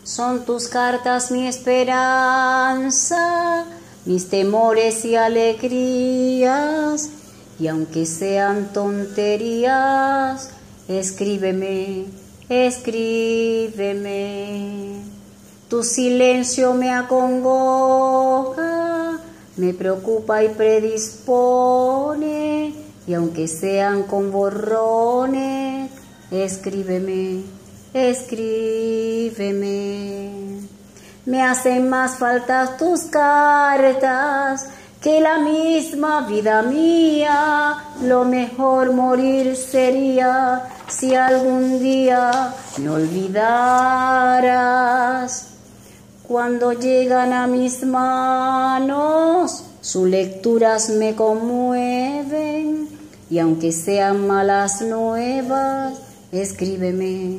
Son tus cartas mi esperanza, mis temores y alegrías, y aunque sean tonterías, escríbeme, escríbeme. Tu silencio me acongoja, me preocupa y predispone, y aunque sean con borrones, escríbeme, escríbeme. Me hacen más falta tus cartas que la misma vida mía. Lo mejor morir sería si algún día me olvidaras. Cuando llegan a mis manos, sus lecturas me conmueven, y aunque sean malas nuevas, escríbeme,